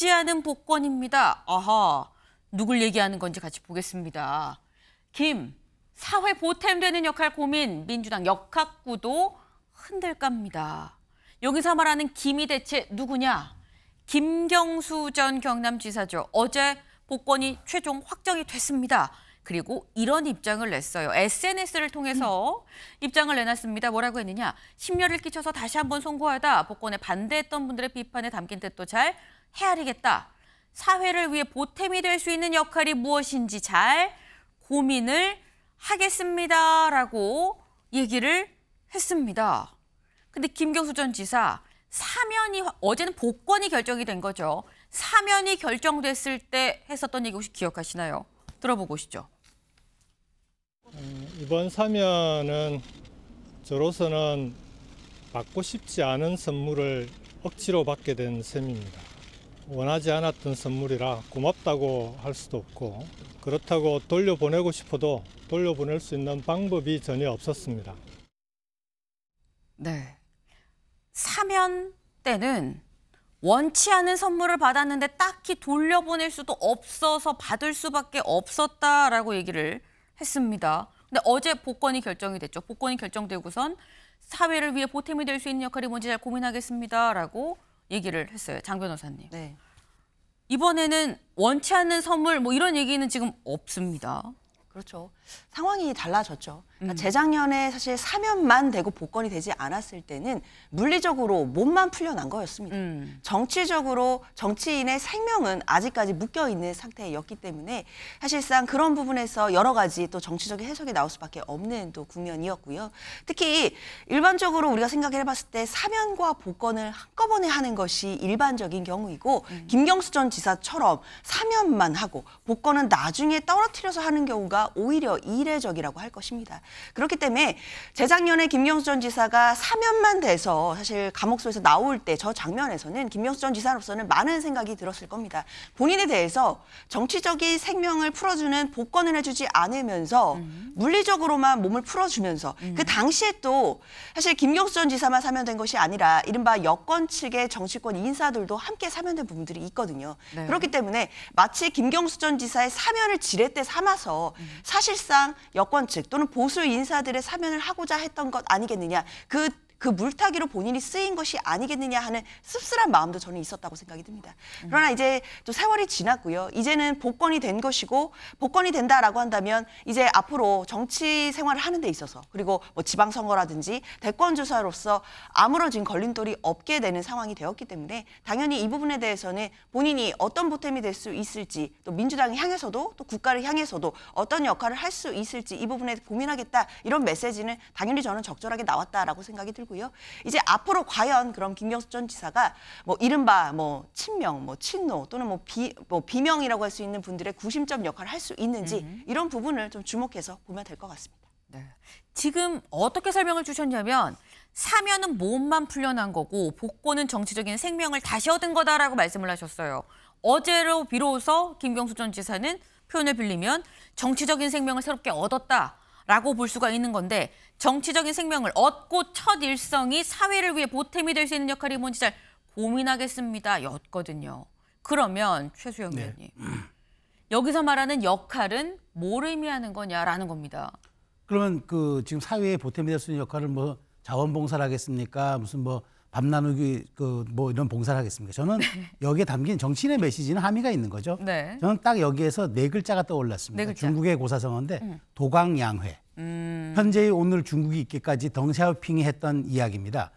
쉽지 않은 복권입니다. 아하, 누굴 얘기하는 건지 같이 보겠습니다. 김, 사회 보탬되는 역할 고민, 민주당 역학구도 흔들까입니다. 여기서 말하는 김이 대체 누구냐? 김경수 전 경남지사죠. 어제 복권이 최종 확정이 됐습니다. 그리고 이런 입장을 냈어요. SNS를 통해서 입장을 내놨습니다. 뭐라고 했느냐? 심려를 끼쳐서 다시 한번 송구하다. 복권에 반대했던 분들의 비판에 담긴 뜻도 잘 헤아리겠다. 사회를 위해 보탬이 될 수 있는 역할이 무엇인지 잘 고민을 하겠습니다라고 얘기를 했습니다. 근데 김경수 전 지사 사면이 어제는 복권이 결정이 된 거죠. 사면이 결정됐을 때 했었던 얘기 혹시 기억하시나요? 들어보고 오시죠. 이번 사면은 저로서는 받고 싶지 않은 선물을 억지로 받게 된 셈입니다. 원하지 않았던 선물이라 고맙다고 할 수도 없고 그렇다고 돌려보내고 싶어도 돌려보낼 수 있는 방법이 전혀 없었습니다. 네, 사면 때는 원치 않은 선물을 받았는데 딱히 돌려보낼 수도 없어서 받을 수밖에 없었다라고 얘기를 했습니다. 근데 어제 복권이 결정이 됐죠. 복권이 결정되고선 사회를 위해 보탬이 될 수 있는 역할이 뭔지 잘 고민하겠습니다라고 얘기를 했어요. 장 변호사님. 네. 이번에는 원치 않는 선물 뭐 이런 얘기는 지금 없습니다. 그렇죠. 상황이 달라졌죠. 그러니까 재작년에 사실 사면만 되고 복권이 되지 않았을 때는 물리적으로 몸만 풀려난 거였습니다. 정치적으로 정치인의 생명은 아직까지 묶여있는 상태였기 때문에 사실상 그런 부분에서 여러 가지 또 정치적인 해석이 나올 수밖에 없는 또 국면이었고요. 특히 일반적으로 우리가 생각을 해봤을 때 사면과 복권을 한꺼번에 하는 것이 일반적인 경우이고 김경수 전 지사처럼 사면만 하고 복권은 나중에 떨어뜨려서 하는 경우가 오히려 이례적이라고 할 것입니다. 그렇기 때문에 재작년에 김경수 전 지사가 사면만 돼서 사실 감옥소에서 나올 때 저 장면에서는 김경수 전 지사로서는 많은 생각이 들었을 겁니다. 본인에 대해서 정치적인 생명을 풀어주는 복권을 해주지 않으면서 물리적으로만 몸을 풀어주면서 그 당시에 또 사실 김경수 전 지사만 사면된 것이 아니라 이른바 여권 측의 정치권 인사들도 함께 사면된 부분들이 있거든요. 네. 그렇기 때문에 마치 김경수 전 지사의 사면을 지렛대 삼아서 사실상 여권 측 또는 보수 인사들의 사면을 하고자 했던 것 아니겠느냐. 그 물타기로 본인이 쓰인 것이 아니겠느냐 하는 씁쓸한 마음도 저는 있었다고 생각이 듭니다. 그러나 이제 또 세월이 지났고요. 이제는 복권이 된 것이고 복권이 된다라고 한다면 이제 앞으로 정치 생활을 하는 데 있어서 그리고 뭐 지방선거라든지 대권주자로서 아무런 지금 걸림돌이 없게 되는 상황이 되었기 때문에 당연히 이 부분에 대해서는 본인이 어떤 보탬이 될 수 있을지 또 민주당을 향해서도 또 국가를 향해서도 어떤 역할을 할 수 있을지 이 부분에 고민하겠다 이런 메시지는 당연히 저는 적절하게 나왔다라고 생각이 들고 이제 앞으로 과연 그럼 김경수 전 지사가 뭐 이른바 뭐 친명, 뭐 친노 또는 뭐 비명이라고 할 수 있는 분들의 구심점 역할을 할 수 있는지 이런 부분을 좀 주목해서 보면 될 것 같습니다. 네. 지금 어떻게 설명을 주셨냐면 사면은 몸만 풀려난 거고 복권은 정치적인 생명을 다시 얻은 거다라고 말씀을 하셨어요. 어제로 비로소 김경수 전 지사는 표현을 빌리면 정치적인 생명을 새롭게 얻었다라고 볼 수가 있는 건데 정치적인 생명을 얻고 첫 일성이 사회를 위해 보탬이 될 수 있는 역할이 뭔지 잘 고민하겠습니다 였거든요. 그러면 최수영 의원님 여기서 말하는 역할은 뭘 의미하는 거냐라는 겁니다. 그러면 그 지금 사회에 보탬이 될 수 있는 역할을 뭐 자원봉사를 하겠습니까? 무슨 뭐 밥 나누기 그 뭐 이런 봉사를 하겠습니까? 저는 여기에 담긴 정치인의 메시지는 함의가 있는 거죠. 네. 저는 딱 여기에서 네 글자가 떠올랐습니다. 네 글자. 중국의 고사성어인데 도광양회. 현재의 오늘 중국이 있기까지 덩샤오핑이 했던 이야기입니다.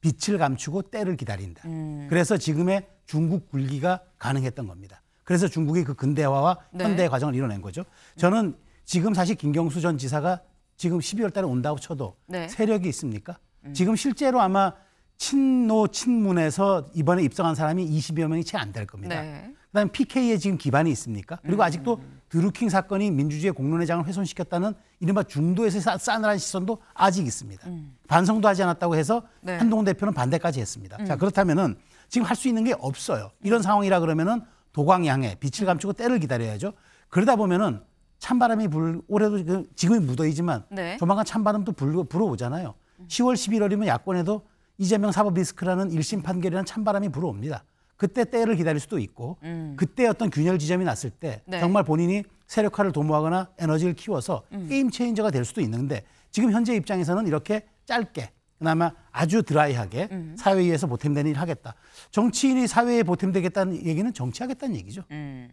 빛을 감추고 때를 기다린다. 그래서 지금의 중국 굴기가 가능했던 겁니다. 그래서 중국이 그 근대화와 네. 현대의 과정을 이뤄낸 거죠. 저는 지금 사실 김경수 전 지사가 지금 12월 달에 온다고 쳐도 네. 세력이 있습니까? 지금 실제로 아마 친노 친문에서 이번에 입성한 사람이 20여 명이 채 안 될 겁니다. 네. 그다음에 PK에 지금 기반이 있습니까? 그리고 아직도 드루킹 사건이 민주주의의 공론회장을 훼손시켰다는 이른바 중도에서 싸늘한 시선도 아직 있습니다. 반성도 하지 않았다고 해서 네. 한동훈 대표는 반대까지 했습니다. 자, 그렇다면은 지금 할 수 있는 게 없어요. 이런 상황이라 그러면은 도광양해, 빛을 감추고 때를 기다려야죠. 그러다 보면은 찬바람이 올해도 지금이 무더위지만 네. 조만간 찬바람도 불어오잖아요. 10월 11월이면 야권에도 이재명 사법 리스크라는 1심 판결이라는 찬바람이 불어옵니다. 그때 때를 기다릴 수도 있고 그때 어떤 균열 지점이 났을 때 네. 정말 본인이 세력화를 도모하거나 에너지를 키워서 게임 체인저가 될 수도 있는데 지금 현재 입장에서는 이렇게 짧게 그나마 아주 드라이하게 사회에서 보탬되는 일을 하겠다. 정치인이 사회에 보탬되겠다는 얘기는 정치하겠다는 얘기죠.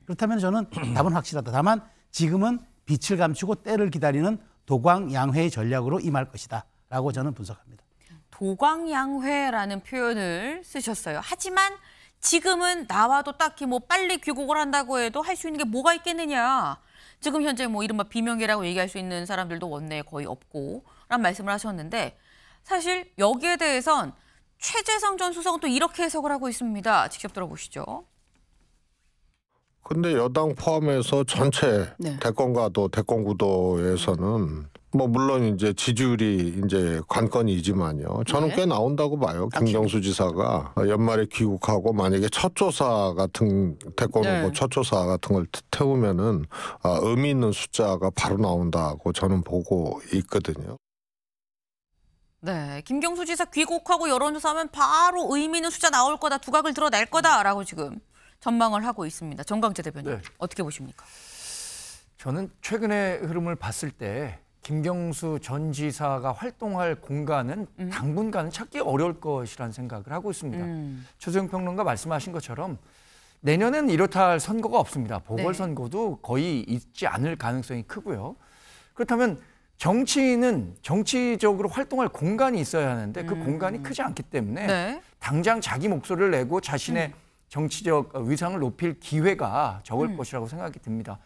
그렇다면 저는 답은 확실하다. 다만 지금은 빛을 감추고 때를 기다리는 도광양회의 전략으로 임할 것이다 라고 저는 분석합니다. 도광양회라는 표현을 쓰셨어요. 하지만 지금은 나와도 딱히 뭐 빨리 귀국을 한다고 해도 할 수 있는 게 뭐가 있겠느냐. 지금 현재 뭐 이른바 비명계라고 얘기할 수 있는 사람들도 원내에 거의 없고 라는 말씀을 하셨는데 사실 여기에 대해선 최재성 전 수석은 또 이렇게 해석을 하고 있습니다. 직접 들어보시죠. 근데 여당 포함해서 전체 네. 대권과도 대권구도에서는 뭐 물론 이제 지지율이 이제 관건이지만요. 저는 네. 꽤 나온다고 봐요. 김경수 지사가 연말에 귀국하고 만약에 첫 조사 같은 대권 후보 네. 첫 조사 같은 걸 태우면은 의미 있는 숫자가 바로 나온다고 저는 보고 있거든요. 네, 김경수 지사 귀국하고 여론조사하면 바로 의미 있는 숫자 나올 거다, 두각을 드러낼 거다라고 지금 전망을 하고 있습니다. 정광재 대변인 네. 어떻게 보십니까? 저는 최근의 흐름을 봤을 때 김경수 전 지사가 활동할 공간은 당분간은 찾기 어려울 것이라는 생각을 하고 있습니다. 최소영 평론가 말씀하신 것처럼 내년엔 이렇다 할 선거가 없습니다. 보궐선거도 거의 있지 않을 가능성이 크고요. 그렇다면 정치인은 정치적으로 활동할 공간이 있어야 하는데 그 공간이 크지 않기 때문에 네. 당장 자기 목소리를 내고 자신의 정치적 위상을 높일 기회가 적을 것이라고 생각이 듭니다.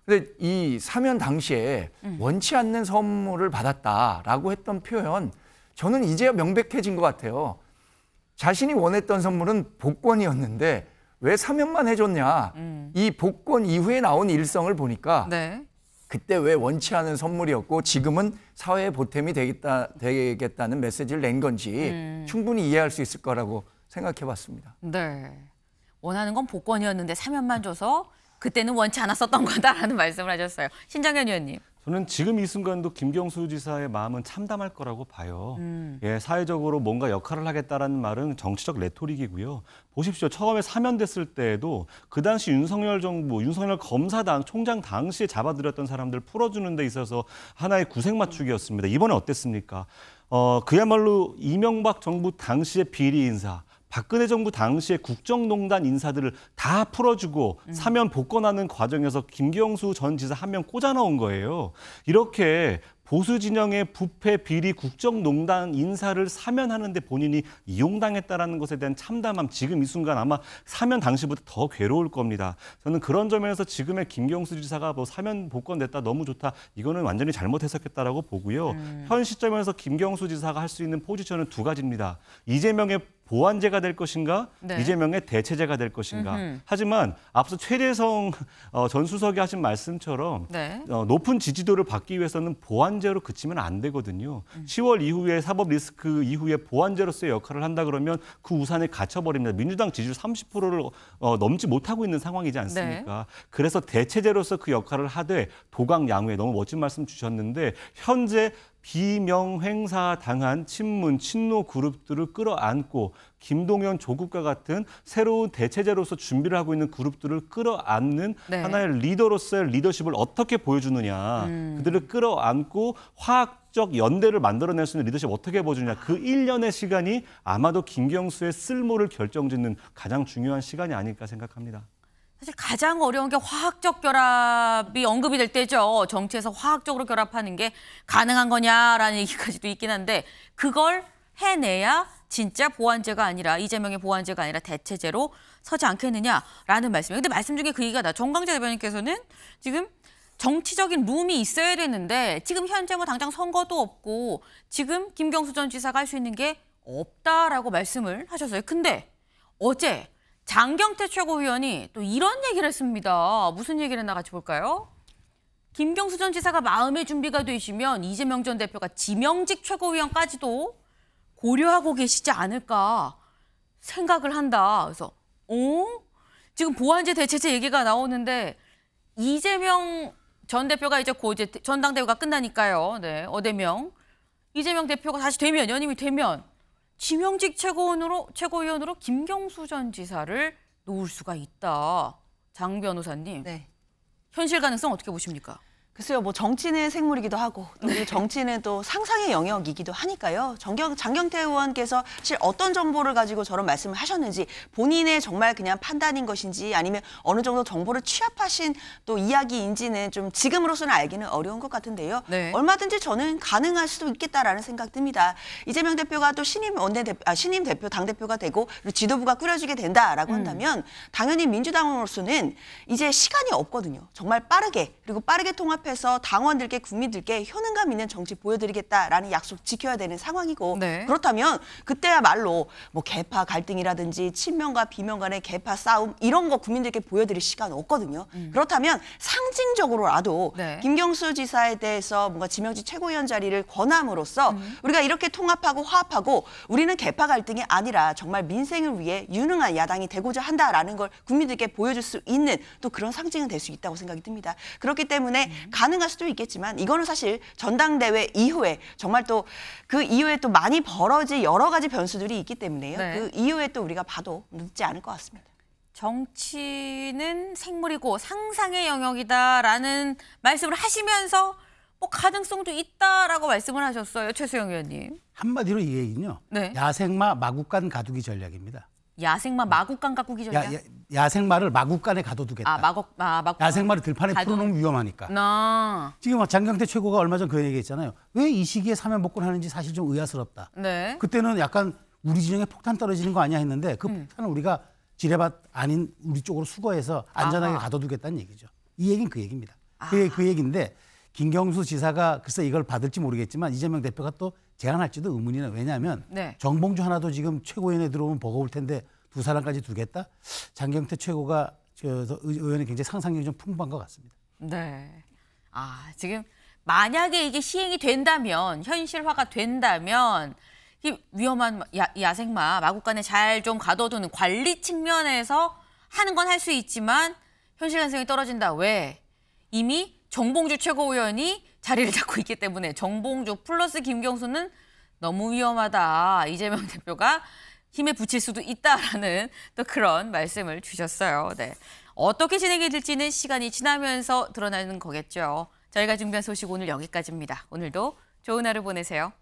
근데 이 사면 당시에 원치 않는 선물을 받았다라고 했던 표현 저는 이제야 명백해진 것 같아요. 자신이 원했던 선물은 복권이었는데 왜 사면만 해줬냐. 이 복권 이후에 나온 일성을 보니까 네. 그때 왜 원치 않은 선물이었고 지금은 사회에 보탬이 되겠다는 메시지를 낸 건지 충분히 이해할 수 있을 거라고 생각해 봤습니다. 네. 원하는 건 복권이었는데 사면만 줘서 그때는 원치 않았었던 거다라는 말씀을 하셨어요. 신장현 의원님. 저는 지금 이 순간도 김경수 지사의 마음은 참담할 거라고 봐요. 예, 사회적으로 뭔가 역할을 하겠다라는 말은 정치적 레토릭이고요. 보십시오. 처음에 사면됐을 때에도 그 당시 윤석열 정부, 윤석열 검사당 총장 당시에 잡아들였던 사람들 풀어주는 데 있어서 하나의 구색 맞추기였습니다. 이번에 어땠습니까? 그야말로 이명박 정부 당시의 비리 인사, 박근혜 정부 당시에 국정농단 인사들을 다 풀어주고 사면 복권하는 과정에서 김경수 전 지사 한 명 꽂아 넣은 거예요. 이렇게 보수 진영의 부패, 비리, 국정농단 인사를 사면하는데 본인이 이용당했다라는 것에 대한 참담함, 지금 이 순간 아마 사면 당시보다 더 괴로울 겁니다. 저는 그런 점에서 지금의 김경수 지사가 뭐 사면 복권됐다, 너무 좋다, 이거는 완전히 잘못 해석했다라고 보고요. 현 시점에서 김경수 지사가 할 수 있는 포지션은 두 가지입니다. 이재명의 보완제가 될 것인가, 네. 이재명의 대체제가 될 것인가. 하지만 앞서 최재성 전 수석이 하신 말씀처럼 네. 높은 지지도를 받기 위해서는 보완제로 그치면 안 되거든요. 10월 이후에 사법 리스크 이후에 보완제로서의 역할을 한다 그러면 그 우산에 갇혀버립니다. 민주당 지지율 30%를 넘지 못하고 있는 상황이지 않습니까? 그래서 대체제로서 그 역할을 하되 도강양회, 너무 멋진 말씀 주셨는데 현재 비명행사 당한 친문, 친노 그룹들을 끌어안고 김동연, 조국과 같은 새로운 대체제로서 준비를 하고 있는 그룹들을 끌어안는 네. 하나의 리더로서의 리더십을 어떻게 보여주느냐. 그들을 끌어안고 화학적 연대를 만들어낼 수 있는 리더십 어떻게 보여주느냐. 그 1년의 시간이 아마도 김경수의 쓸모를 결정짓는 가장 중요한 시간이 아닐까 생각합니다. 사실 가장 어려운 게 화학적 결합이 언급이 될 때죠. 정치에서 화학적으로 결합하는 게 가능한 거냐라는 얘기까지도 있긴 한데 그걸 해내야 진짜 보완제가 아니라 이재명의 보완제가 아니라 대체제로 서지 않겠느냐라는 말씀이에요. 근데 말씀 중에 그 얘기가 정광재 대변인께서는 지금 정치적인 룸이 있어야 되는데 지금 현재 뭐 당장 선거도 없고 지금 김경수 전 지사가 할 수 있는 게 없다라고 말씀을 하셨어요. 근데 어제 장경태 최고위원이 또 이런 얘기를 했습니다. 무슨 얘기를 했나 같이 볼까요? 김경수 전 지사가 마음의 준비가 되시면 이재명 전 대표가 지명직 최고위원까지도 고려하고 계시지 않을까 생각을 한다. 그래서 지금 보완제 대체제 얘기가 나오는데 이재명 전 대표가 이제 이제 전당대회가 끝나니까요. 네, 어대명 이재명 대표가 다시 되면 연임이 되면 지명직 최고위원으로 김경수 전 지사를 놓을 수가 있다. 장 변호사님, 네. 현실 가능성 어떻게 보십니까? 글쎄요, 뭐 정치는 생물이기도 하고 또 그리고 정치는 또 상상의 영역이기도 하니까요. 장경태 의원께서 사실 어떤 정보를 가지고 저런 말씀을 하셨는지 본인의 정말 그냥 판단인 것인지 아니면 어느 정도 정보를 취합하신 또 이야기인지는 좀 지금으로서는 알기는 어려운 것 같은데요. 네. 얼마든지 저는 가능할 수도 있겠다라는 생각 듭니다. 이재명 대표가 또 신임 대표 당대표가 되고 그리고 지도부가 꾸려지게 된다라고 한다면 당연히 민주당으로서는 이제 시간이 없거든요. 정말 빠르게 그리고 빠르게 통합해서 당원들께 국민들께 효능감 있는 정치 보여드리겠다라는 약속 지켜야 되는 상황이고 네. 그렇다면 그때야말로 뭐 계파 갈등이라든지 친명과 비명 간의 계파 싸움 이런 거 국민들께 보여드릴 시간 없거든요. 그렇다면 상징적으로라도 네. 김경수 지사에 대해서 뭔가 지명직 최고위원 자리를 권함으로써 우리가 이렇게 통합하고 화합하고 우리는 계파 갈등이 아니라 정말 민생을 위해 유능한 야당이 되고자 한다라는 걸 국민들께 보여줄 수 있는 또 그런 상징은 될 수 있다고 생각이 듭니다. 그렇기 때문에 가능할 수도 있겠지만 이거는 사실 전당대회 이후에 정말 또 그 이후에 또 많이 벌어질 여러 가지 변수들이 있기 때문에요. 네. 그 이후에 또 우리가 봐도 늦지 않을 것 같습니다. 정치는 생물이고 상상의 영역이다라는 말씀을 하시면서 뭐 가능성도 있다라고 말씀을 하셨어요. 최수영 의원님. 한마디로 이 얘기는요. 네. 야생마 마구간 가두기 전략입니다. 야생마 마구간 가꾸기 전략? 야생마를 마구간에 가둬두겠다. 마구간. 야생마를 들판에 풀어놓으면 위험하니까. 지금 장경태 최고가 얼마 전 그런 얘기했잖아요. 왜 이 시기에 사면 복권하는지 사실 좀 의아스럽다. 네. 그때는 약간 우리 진영에 폭탄 떨어지는 거 아니야 했는데 그 폭탄을 우리가 지뢰밭 아닌 우리 쪽으로 수거해서 안전하게 가둬두겠다는 얘기죠. 이 얘기는 그 얘기입니다. 그 얘기인데 김경수 지사가 글쎄 이걸 받을지 모르겠지만 이재명 대표가 또 제안할지도 의문이네. 왜냐하면 네. 정봉주 하나도 지금 최고위원회 들어오면 버거울 텐데 두 사람까지 두겠다? 장경태 최고가 의원이 굉장히 상상력이 좀 풍부한 것 같습니다. 네. 지금 만약에 이게 시행이 된다면, 현실화가 된다면 이 위험한 야생마 마구간에 잘 좀 가둬두는 관리 측면에서 하는 건 할 수 있지만 현실 가능성이 떨어진다. 왜? 이미 정봉주 최고위원이 자리를 잡고 있기 때문에 정봉주 플러스 김경수는 너무 위험하다. 이재명 대표가 힘에 붙일 수도 있다라는 또 그런 말씀을 주셨어요. 네. 어떻게 진행이 될지는 시간이 지나면서 드러나는 거겠죠. 저희가 준비한 소식 오늘 여기까지입니다. 오늘도 좋은 하루 보내세요.